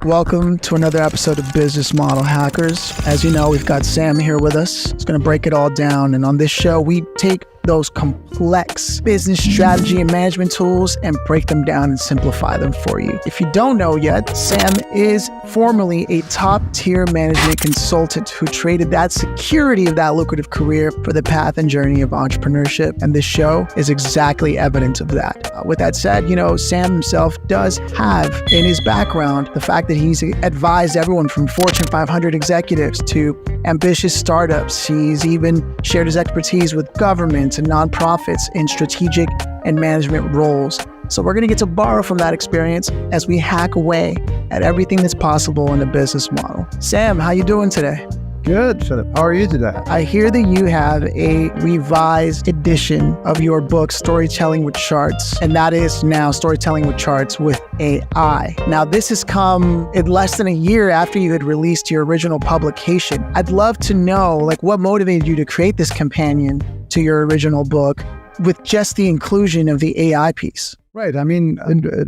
Welcome to another episode of Business Model Hackers. As you know, we've got Sam here with us. He's going to break it all down. And on this show, we take those complex business strategy and management tools and break them down and simplify them for you. If you don't know yet, Sam is formerly a top-tier management consultant who traded that security of that lucrative career for the path and journey of entrepreneurship. And this show is exactly evidence of that. With that said, Sam himself does have in his background the fact that he's advised everyone from Fortune 500 executives to ambitious startups. He's even shared his expertise with governments and nonprofits in strategic and management roles. So we're going to get to borrow from that experience as we hack away at everything that's possible in a business model. Sam, how you doing today? Good, Philip. How are you today? I hear that you have a revised edition of your book, Storytelling with Charts, and that is now Storytelling with Charts with AI. Now, this has come in less than a year after you had released your original publication. I'd love to know, what motivated you to create this companion to your original book with just the inclusion of the AI piece? Right. An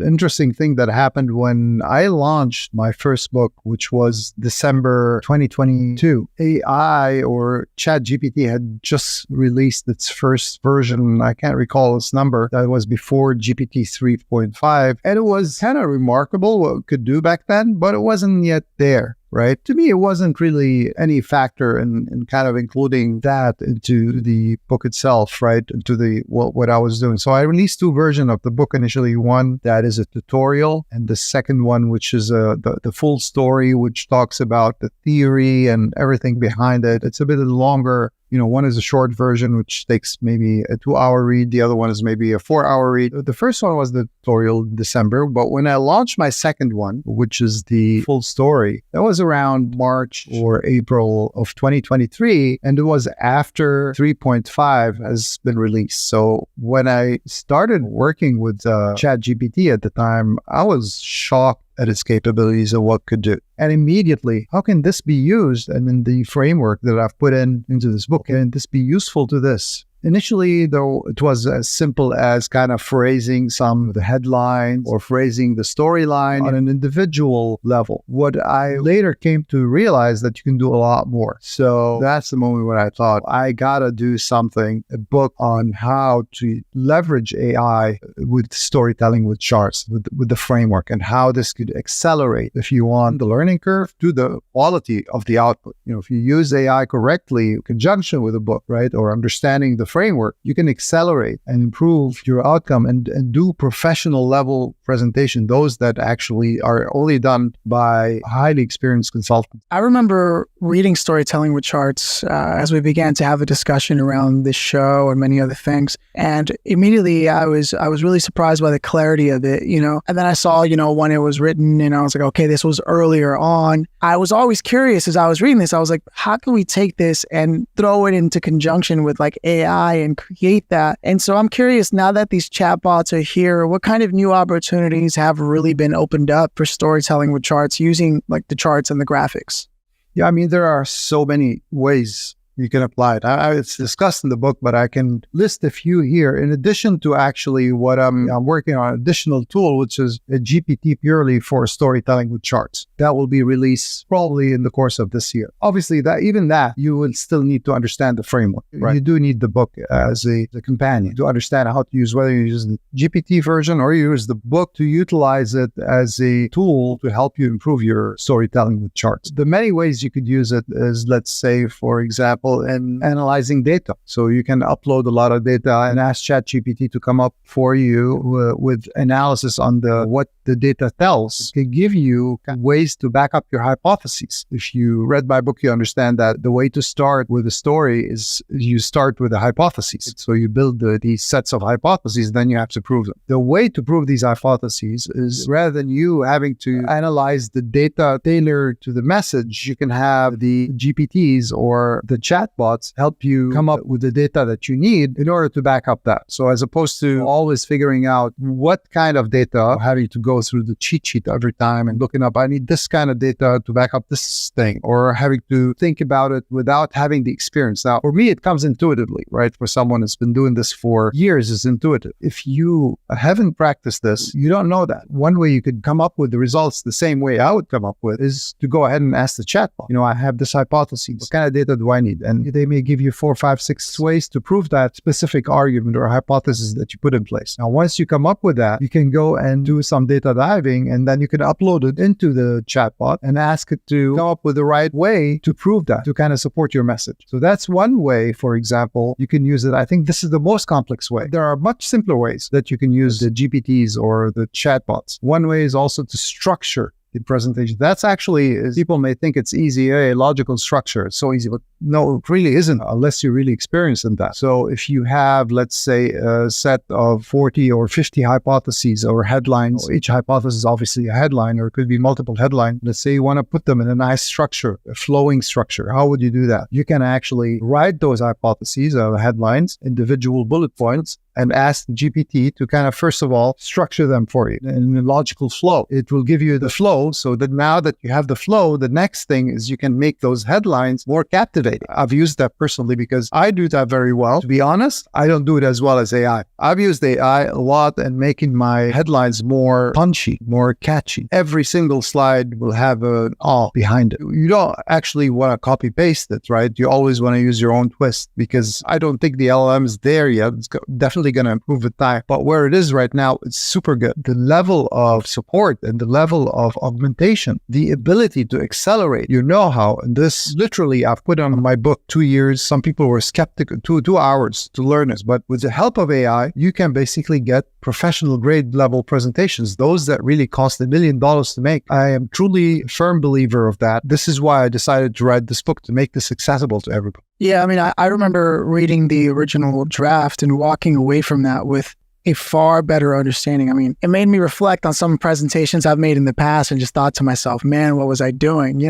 interesting thing that happened when I launched my first book, which was December 2022. AI or ChatGPT had just released its first version. I can't recall its number. That was before GPT 3.5. And it was kind of remarkable what it could do back then, but it wasn't yet there. Right. To me, it wasn't really any factor in kind of including that into the book itself, right? Into what I was doing. So I released two versions of the book initially. One that is a tutorial, and the second one, which is the full story, which talks about the theory and everything behind it. It's a bit longer. One is a short version, which takes maybe a 2-hour read. The other one is maybe a 4-hour read. The first one was the tutorial in December, but when I launched my second one, which is the full story, that was around March or April of 2023, and it was after 3.5 has been released. So when I started working with ChatGPT at the time, I was shocked at its capabilities and what could do. And immediately, how can this be used? And in the framework that I've put into this book, can this be useful to this? Initially, though, it was as simple as kind of phrasing some of the headlines or phrasing the storyline on an individual level. What I later came to realize that you can do a lot more. So that's the moment when I thought, I gotta do something, a book on how to leverage AI with storytelling with charts, with the framework, and how this could accelerate, if you want, the learning curve to the quality of the output. If you use AI correctly in conjunction with a book, right, or understanding the framework, you can accelerate and improve your outcome and do professional level presentation, those that actually are only done by highly experienced consultants. I remember reading Storytelling with Charts as we began to have a discussion around this show and many other things. And immediately I was really surprised by the clarity of it, and then I saw, when it was written and I was like, okay, this was earlier on. I was always curious as I was reading this. I was like, how can we take this and throw it into conjunction with AI and create that? And so I'm curious, now that these chatbots are here, what kind of new opportunities have really been opened up for storytelling with charts using the charts and the graphics? Yeah, there are so many ways you can apply it. It's discussed in the book, but I can list a few here. In addition to actually what I'm working on, an additional tool, which is a GPT purely for storytelling with charts. That will be released probably in the course of this year. Obviously, that you will still need to understand the framework. Right? You do need the book as a companion to understand how to use, whether you use the GPT version or you use the book to utilize it as a tool to help you improve your storytelling with charts. The many ways you could use it is, let's say, for example, in analyzing data. So you can upload a lot of data and ask ChatGPT to come up for you with analysis on what the data tells. It can give you ways to back up your hypotheses. If you read my book, you understand that the way to start with a story is you start with a hypothesis. So you build these sets of hypotheses, then you have to prove them. The way to prove these hypotheses is, rather than you having to analyze the data tailored to the message, you can have the GPTs or the chatbots help you come up with the data that you need in order to back up that. So as opposed to always figuring out what kind of data, having to go through the cheat sheet every time and looking up, I need this kind of data to back up this thing, or having to think about it without having the experience. Now, for me, it comes intuitively, right? For someone that's been doing this for years, it's intuitive. If you haven't practiced this, you don't know that. One way you could come up with the results the same way I would come up with is to go ahead and ask the chatbot, I have this hypothesis. What kind of data do I need? And they may give you 4, 5, 6 ways to prove that specific argument or hypothesis that you put in place. Now, once you come up with that, you can go and do some data diving, and then you can upload it into the chatbot and ask it to come up with the right way to prove that, to kind of support your message. So that's one way, for example, you can use it. I think this is the most complex way. There are much simpler ways that you can use the GPTs or the chatbots. One way is also to structure the presentation. That's actually, people may think it's easy, a logical structure. It's so easy, but no, it really isn't unless you're really experienced in that. So if you have, let's say, a set of 40 or 50 hypotheses or headlines, each hypothesis is obviously a headline, or it could be multiple headlines. Let's say you want to put them in a nice structure, a flowing structure. How would you do that? You can actually write those hypotheses or headlines, individual bullet points, and ask the GPT to kind of, first of all, structure them for you in a logical flow. It will give you the flow, so that now that you have the flow, the next thing is you can make those headlines more captivating. I've used that personally because I do that very well. To be honest, I don't do it as well as AI. I've used AI a lot in making my headlines more punchy, more catchy. Every single slide will have an "ah" behind it. You don't actually want to copy paste it, right? You always want to use your own twist, because I don't think the LLM is there yet. It's definitely going to improve with time. But where it is right now, it's super good. The level of support and the level of augmentation, the ability to accelerate your know-how, and this literally I've put on my book 2 years. Some people were skeptical, 2 hours to learn this. But with the help of AI, you can basically get professional grade level presentations, those that really cost $1 million to make. I am truly a firm believer of that. This is why I decided to write this book, to make this accessible to everybody. Yeah, I mean, I remember reading the original draft and walking away from that with a far better understanding. I mean, it made me reflect on some presentations I've made in the past and just thought to myself, man, what was I doing?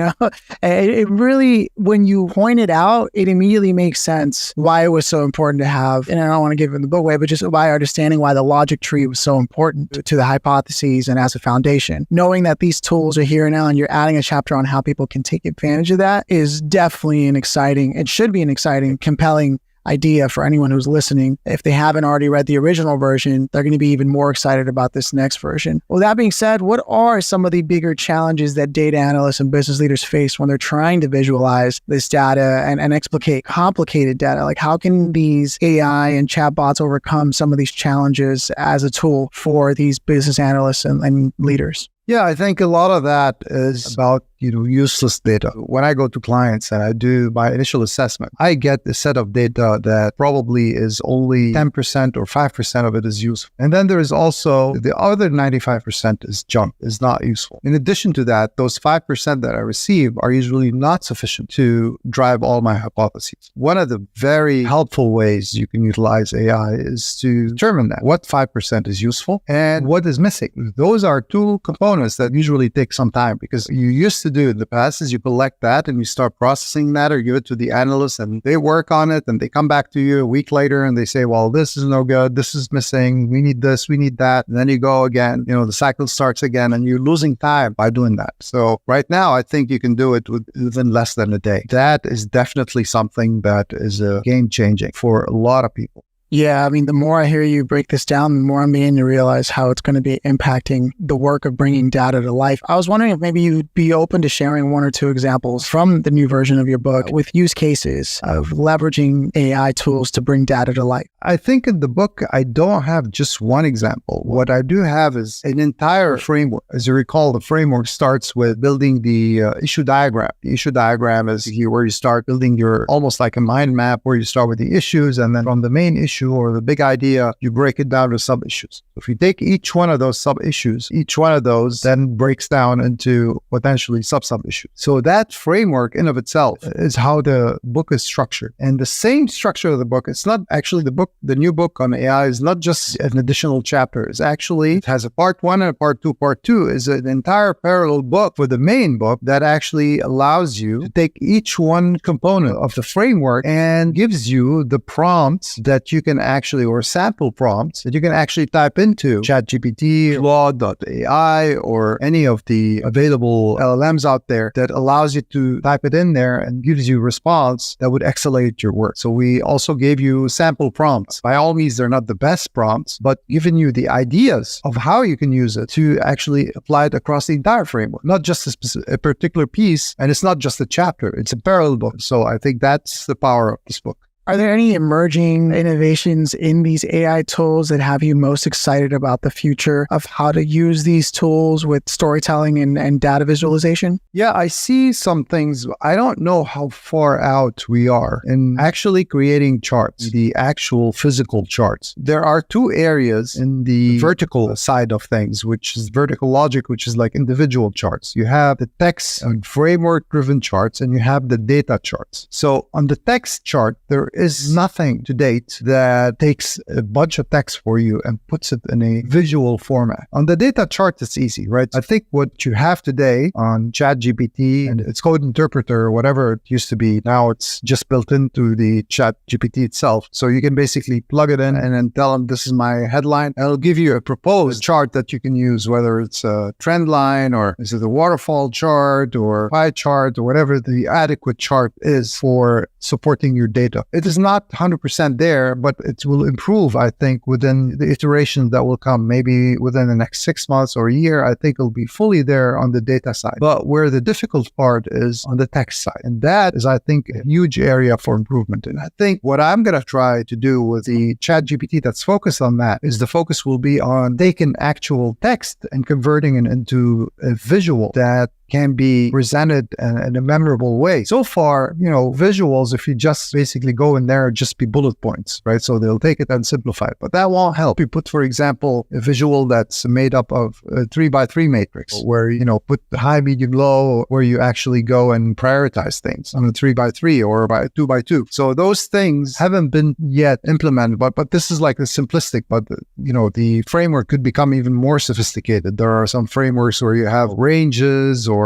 It really, when you point it out, it immediately makes sense why it was so important to have, and I don't want to give it the book away, but just by understanding why the logic tree was so important to the hypotheses and as a foundation. Knowing that these tools are here now and you're adding a chapter on how people can take advantage of that is definitely it should be an exciting, compelling idea for anyone who's listening. If they haven't already read the original version, they're going to be even more excited about this next version. Well, that being said, what are some of the bigger challenges that data analysts and business leaders face when they're trying to visualize this data and explicate complicated data? Like, how can these AI and chatbots overcome some of these challenges as a tool for these business analysts and leaders? Yeah, I think a lot of that is about, useless data. When I go to clients and I do my initial assessment, I get a set of data that probably is only 10% or 5% of it is useful. And then there is also the other 95% is junk, is not useful. In addition to that, those 5% that I receive are usually not sufficient to drive all my hypotheses. One of the very helpful ways you can utilize AI is to determine that, what 5% is useful and what is missing. Those are two components that usually take some time, because you used to do in the past is you collect that and you start processing that, or give it to the analyst and they work on it and they come back to you a week later and they say, well, this is no good, this is missing, we need this, we need that. And then you go again, the cycle starts again and you're losing time by doing that. So right now, I think you can do it within less than a day. That is definitely something that is a game changing for a lot of people. Yeah, I mean, the more I hear you break this down, the more I'm beginning to realize how it's going to be impacting the work of bringing data to life. I was wondering if maybe you'd be open to sharing 1 or 2 examples from the new version of your book with use cases of leveraging AI tools to bring data to life. I think in the book, I don't have just one example. What I do have is an entire framework. As you recall, the framework starts with building the issue diagram. The issue diagram is here where you start building your, almost like a mind map, where you start with the issues, and then from the main issue or the big idea, you break it down to sub-issues. If you take each one of those sub-issues, each one of those then breaks down into potentially sub-issues. So that framework in of itself is how the book is structured. And the same structure of the book, it's not actually, the book the new book on AI is not just an additional chapter. It has a part 1 and a part 2. Part 2 is an entire parallel book for the main book that actually allows you to take each one component of the framework and gives you the prompts that you can actually, or sample prompts that you can actually type into ChatGPT, Claude.ai, or any of the available LLMs out there that allows you to type it in there and gives you a response that would accelerate your work. So we also gave you sample prompts. By all means, they're not the best prompts, but giving you the ideas of how you can use it to actually apply it across the entire framework, not just a particular piece. And it's not just a chapter, it's a parallel book. So I think that's the power of this book. Are there any emerging innovations in these AI tools that have you most excited about the future of how to use these tools with storytelling and data visualization? Yeah, I see some things. I don't know how far out we are in actually creating charts, the actual physical charts. There are two areas in the vertical side of things, which is vertical logic, which is like individual charts. You have the text and framework-driven charts, and you have the data charts. So on the text chart, there is nothing to date that takes a bunch of text for you and puts it in a visual format. On the data chart, it's easy, right? I think what you have today on ChatGPT and its code interpreter, or whatever it used to be, now it's just built into the ChatGPT itself. So you can basically plug it in and then tell them, this is my headline. And it'll give you a proposed chart that you can use, whether it's a trend line, or is it a waterfall chart, or pie chart, or whatever the adequate chart is for supporting your data. It is not 100% there, but it will improve, I think, within the iterations that will come, maybe within the next 6 months or a year. I think it'll be fully there on the data side. But where the difficult part is on the text side. And that is, I think, a huge area for improvement. And I think what I'm going to try to do with the ChatGPT that's focused on that is the focus will be on taking actual text and converting it into a visual that can be presented in a memorable way. So far, visuals, if you just basically go in there, just be bullet points, right? So they'll take it and simplify it, but that won't help. You put, for example, a visual that's made up of a 3x3 matrix where, put the high, medium, low, where you actually go and prioritize things on a 3x3 or by 2x2. So those things haven't been yet implemented, but this is like the simplistic, but the framework could become even more sophisticated. There are some frameworks where you have ranges or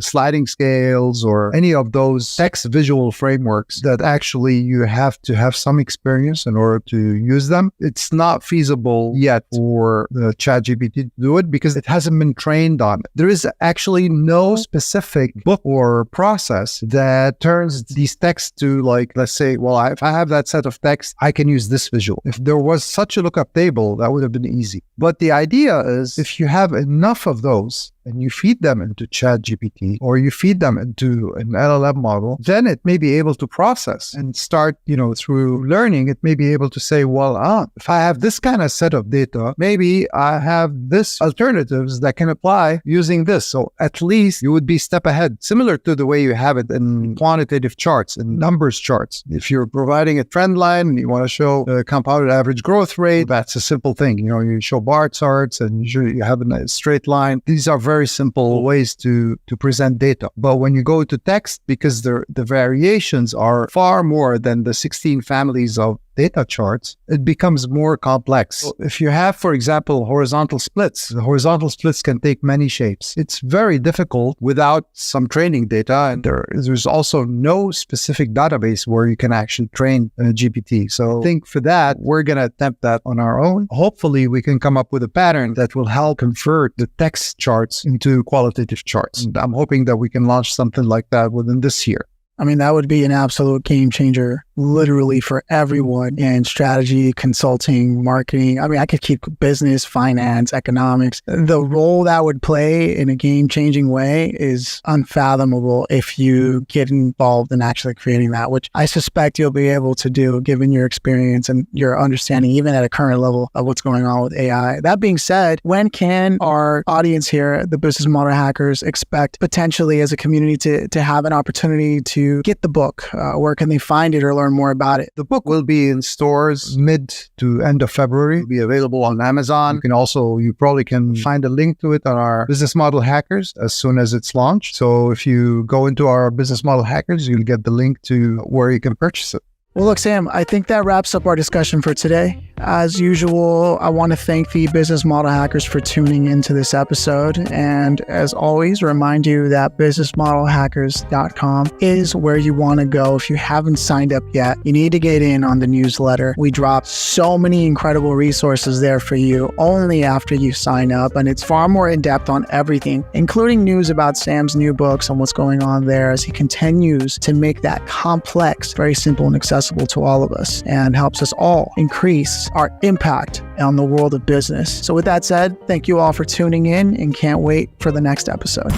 sliding scales or any of those text visual frameworks that actually you have to have some experience in order to use them. It's not feasible yet for the ChatGPT to do it because it hasn't been trained on it. There is actually no specific book or process that turns these texts to, like, let's say, well, if I have that set of text, I can use this visual. If there was such a lookup table, that would have been easy. But the idea is, if you have enough of those and you feed them into ChatGPT or you feed them into an LLM model, then it may be able to process and start, through learning, it may be able to say, well, if I have this kind of set of data, maybe I have this alternatives that can apply using this. So at least you would be a step ahead, similar to the way you have it in quantitative charts and numbers charts. If you're providing a trend line and you want to show the compounded average growth rate, that's a simple thing. You show bar charts and you have a straight line. These are very simple ways to present data. But when you go to text, because the variations are far more than the 16 families of data charts, it becomes more complex. So if you have, for example, horizontal splits, the horizontal splits can take many shapes. It's very difficult without some training data. And there's also no specific database where you can actually train a GPT. So I think for that, we're going to attempt that on our own. Hopefully, we can come up with a pattern that will help convert the text charts into qualitative charts. And I'm hoping that we can launch something like that within this year. I mean, that would be an absolute game changer, literally, for everyone in strategy, consulting, marketing. I mean, I could keep business, finance, economics. The role that would play in a game-changing way is unfathomable if you get involved in actually creating that, which I suspect you'll be able to do given your experience and your understanding, even at a current level, of what's going on with AI. That being said, when can our audience here, the Business Model Hackers, expect potentially as a community to have an opportunity to get the book? Where can they find it or learn more about it? The book will be in stores mid to end of February. It'll be available on Amazon. You probably can find a link to it on our Business Model Hackers as soon as it's launched. So if you go into our Business Model Hackers, you'll get the link to where you can purchase it. Well, look, Sam, I think that wraps up our discussion for today. As usual, I want to thank the Business Model Hackers for tuning into this episode. And as always, remind you that businessmodelhackers.com is where you want to go. If you haven't signed up yet, you need to get in on the newsletter. We drop so many incredible resources there for you only after you sign up. And it's far more in-depth on everything, including news about Sam's new books and what's going on there as he continues to make that complex very simple and accessible to all of us, and helps us all increase our impact on the world of business. So with that said, thank you all for tuning in, and can't wait for the next episode.